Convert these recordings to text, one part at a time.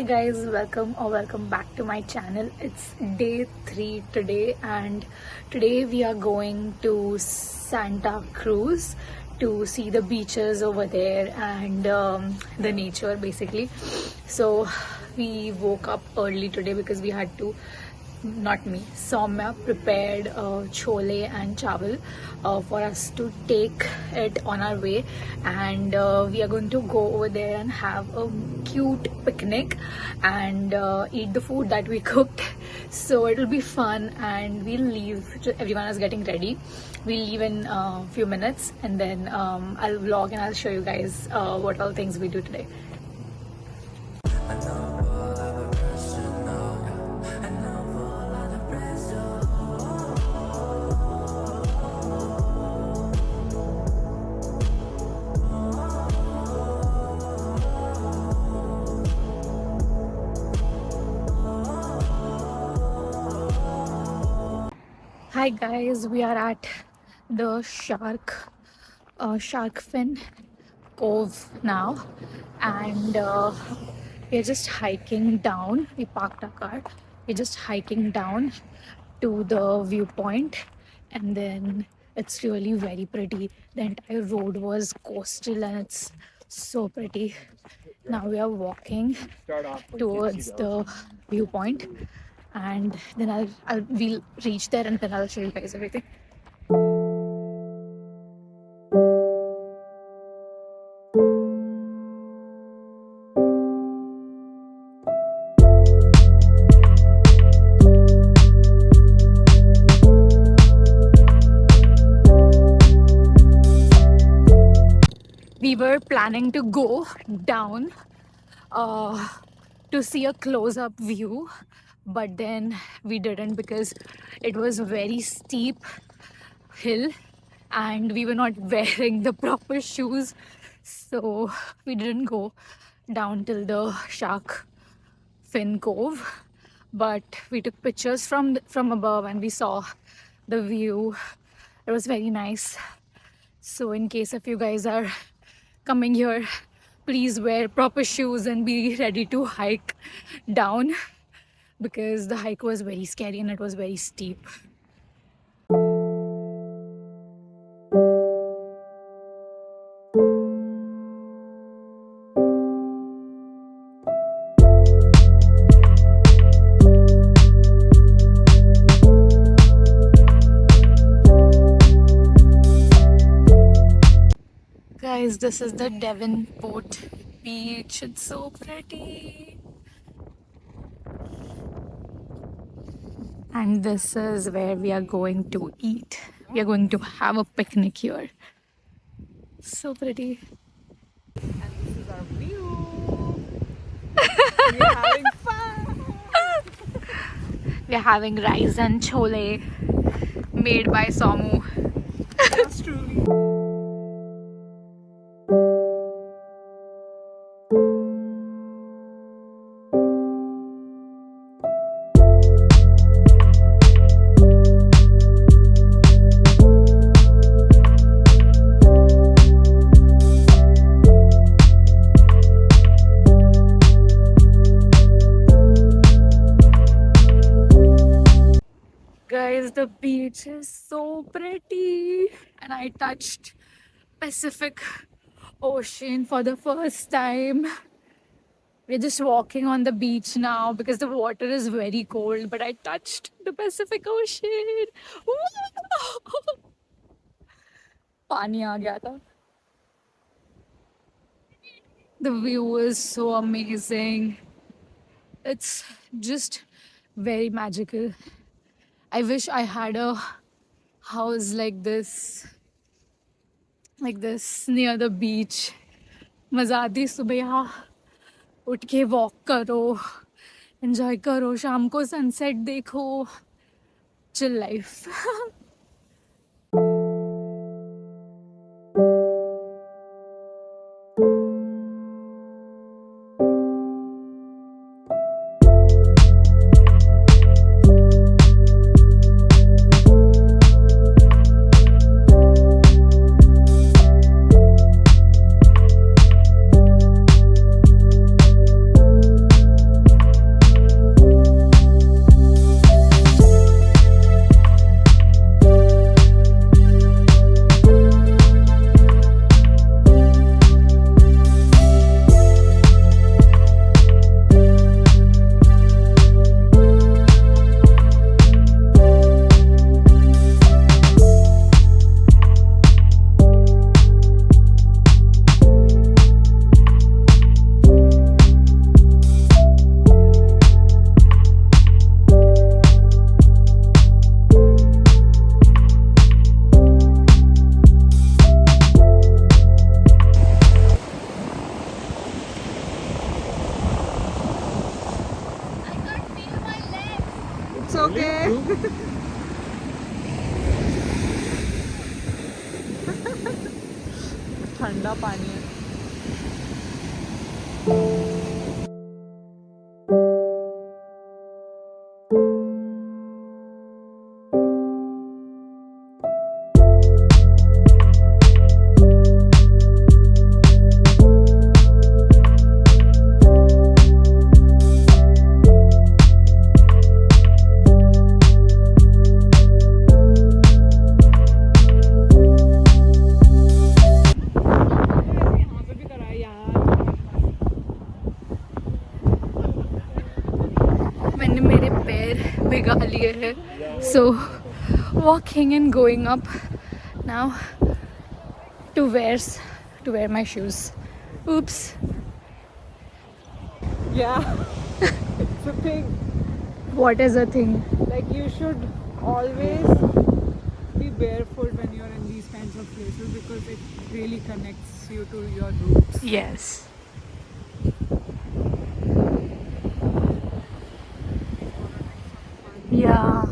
guys, welcome back to my channel. It's day 3 today, and today we are going to Santa Cruz to see the beaches over there and the nature basically. So we woke up early today because we had to, not me, Soumya prepared chole and chawal for us to take it on our way, and we are going to go over there and have a cute picnic and eat the food that we cooked. So it'll be fun, and we'll leave. Everyone is getting ready. We'll leave in a few minutes, and then I'll vlog and I'll show you guys what all things we do today. Hi guys, we are at the shark fin cove now, and we're just hiking down. We parked our car. We're just hiking down to the viewpoint, and then it's really very pretty. The entire road was coastal and it's so pretty. Now we are walking towards the viewpoint, and then we'll reach there and then I'll show you guys everything. We were planning to go down to see a close-up view, but then we didn't because it was a very steep hill and we were not wearing the proper shoes, so we didn't go down till the shark fin cove. But we took pictures from above and we saw the view. It was very nice. So in case if you guys are coming here, please wear proper shoes and be ready to hike down, because the hike was very scary and it was very steep. Guys, this is the Devonport beach. It's so pretty. And this is where we are going to eat. We are going to have a picnic here. So pretty. And this is our view. We're having fun. We're having rice and chole made by Somu. That's truly. Guys, the beach is so pretty, and I touched Pacific Ocean for the first time. We're just walking on the beach now because the water is very cold, but I touched the Pacific Ocean. Woo! पानी आ गया था. The view is so amazing. It's just very magical. I wish I had a house like this near the beach. मजा आती सुबह यहाँ उठ के walk करो, एंजॉय करो, शाम को सनसेट देखो, चिल लाइफ. okay. ठंडा पानी है. मैंने मेरे पैर भिगा लिए हैं, so walking and going up now to wear my shoes. Oops. Yeah, it's a thing. What is a thing? Like you should always be barefoot when you're in these kinds of places because it really connects you to your roots. Yes. Yeah.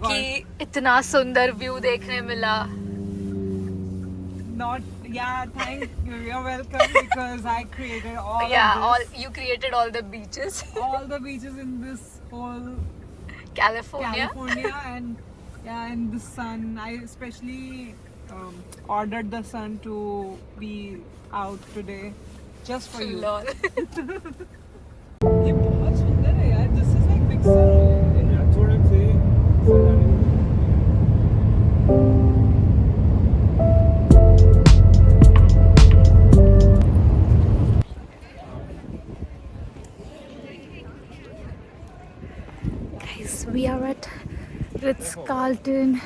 कि इतना सुंदर view देखने मिला. Not, yeah, thank you. You're welcome because I created all Yeah, of all this. you created all the beaches. All the beaches in this whole California. and yeah, and the sun. I especially ordered the sun to be out today just for you. Lol. ये बहुत सुंदर है यार. This is like big sun. That's what I'm saying. Guys, we are at Ritz-Carlton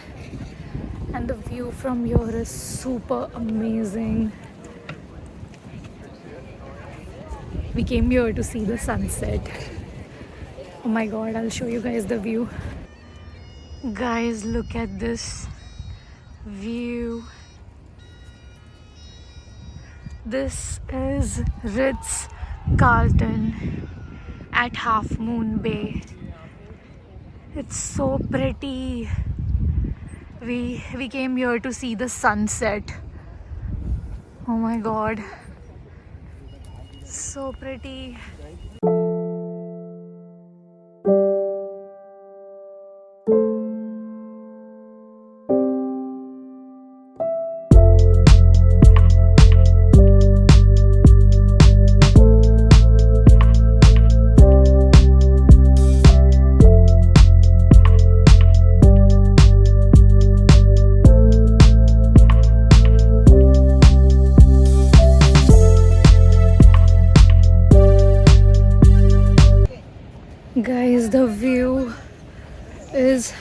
and the view from here is super amazing. We came here to see the sunset. Oh my god, I'll show you guys the view. Guys, look at this view. This is Ritz-Carlton at Half Moon Bay. It's so pretty. We came here to see the sunset. Oh my god. So pretty. Guys, the view is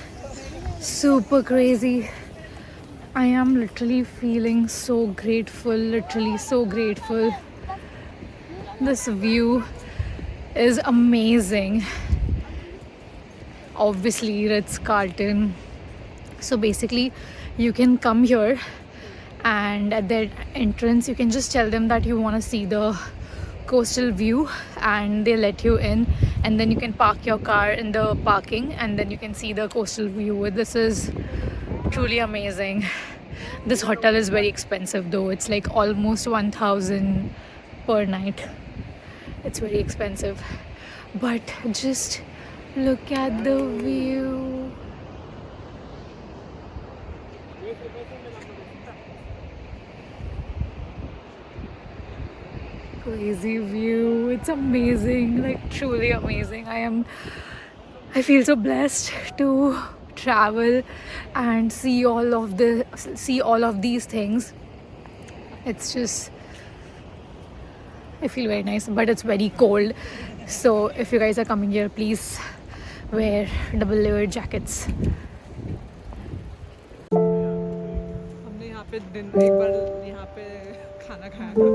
super crazy. I am literally feeling so grateful, literally so grateful. This view is amazing. Obviously, Ritz Carlton. So basically, you can come here, and at the entrance, you can just tell them that you want to see the coastal view, and they let you in. And then you can park your car in the parking, and then you can see the coastal view. This is truly amazing. This hotel is very expensive though. It's like almost 1,000 per night. It's very expensive, but just look at the view. Crazy view. It's amazing, like truly amazing. I feel so blessed to travel and see all of these things. It's just, I feel very nice, but it's very cold. So if you guys are coming here, please wear double layered jackets. हमने यहाँ पे एक बार यहाँ पे खाना खाया था.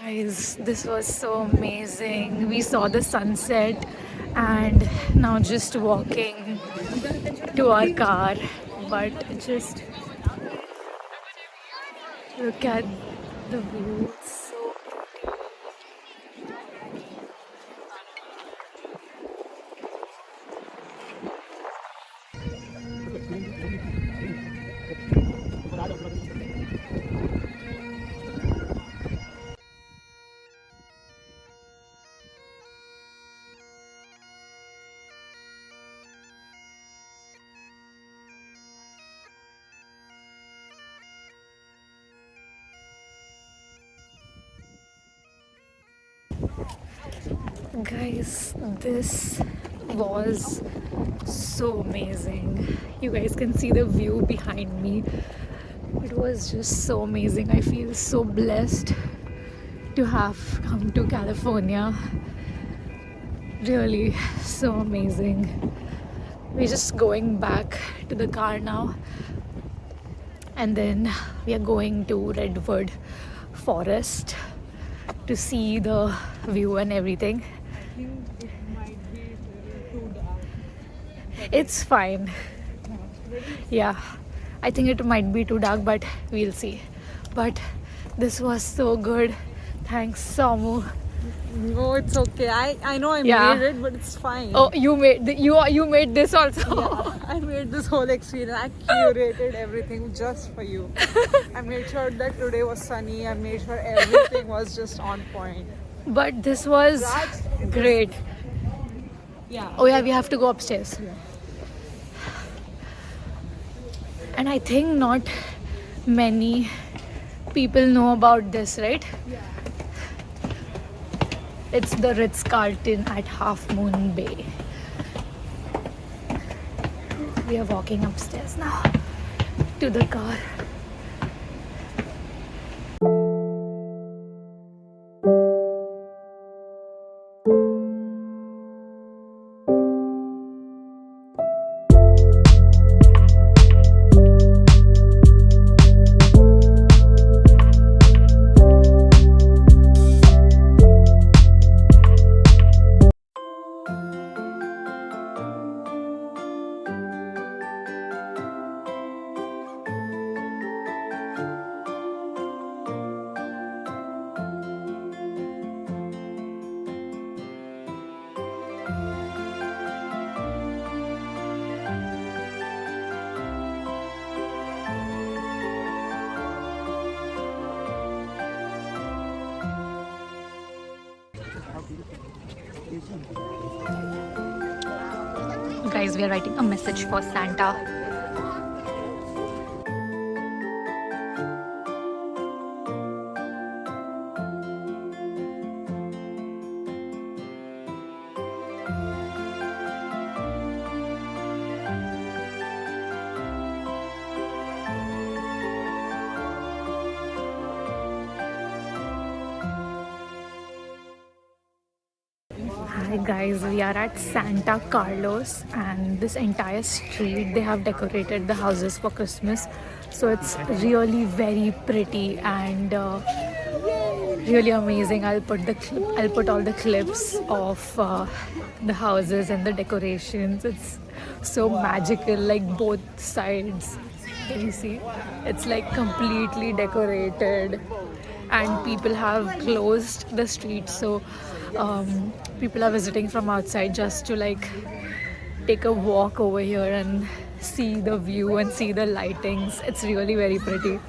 Guys, this was so amazing. We saw the sunset and now just walking to our car. But just look at the view. It's so Guys, this was so amazing. You guys can see the view behind me. It was just so amazing. I feel so blessed to have come to California. Really so amazing. We're just going back to the car now, and then we are going to Redwood Forest to see the view and everything. I think it might be too dark. It's fine. Yeah, I think it might be too dark, but we'll see. But this was so good. Thanks, Samu. No, it's okay. I know I Yeah. made it, but it's fine. Oh, you made this also. Yeah, I made this whole experience. I curated everything just for you. I made sure that today was sunny. I made sure everything was just on point. But this was great. Yeah. Oh yeah, we have to go upstairs. Yeah. And I think not many people know about this, right? Yeah. It's the Ritz Carlton at Half Moon Bay. We are walking upstairs now to the car. Guys, we are writing a message for Santa. Hi guys, we are at Santa Carlos, and this entire street they have decorated the houses for Christmas. So it's really very pretty and really amazing. I'll put all the clips of the houses and the decorations. It's so magical, like both sides. Can you see? It's like completely decorated, and people have closed the street, so people are visiting from outside just to like take a walk over here and see the view and see the lightings. It's really very pretty.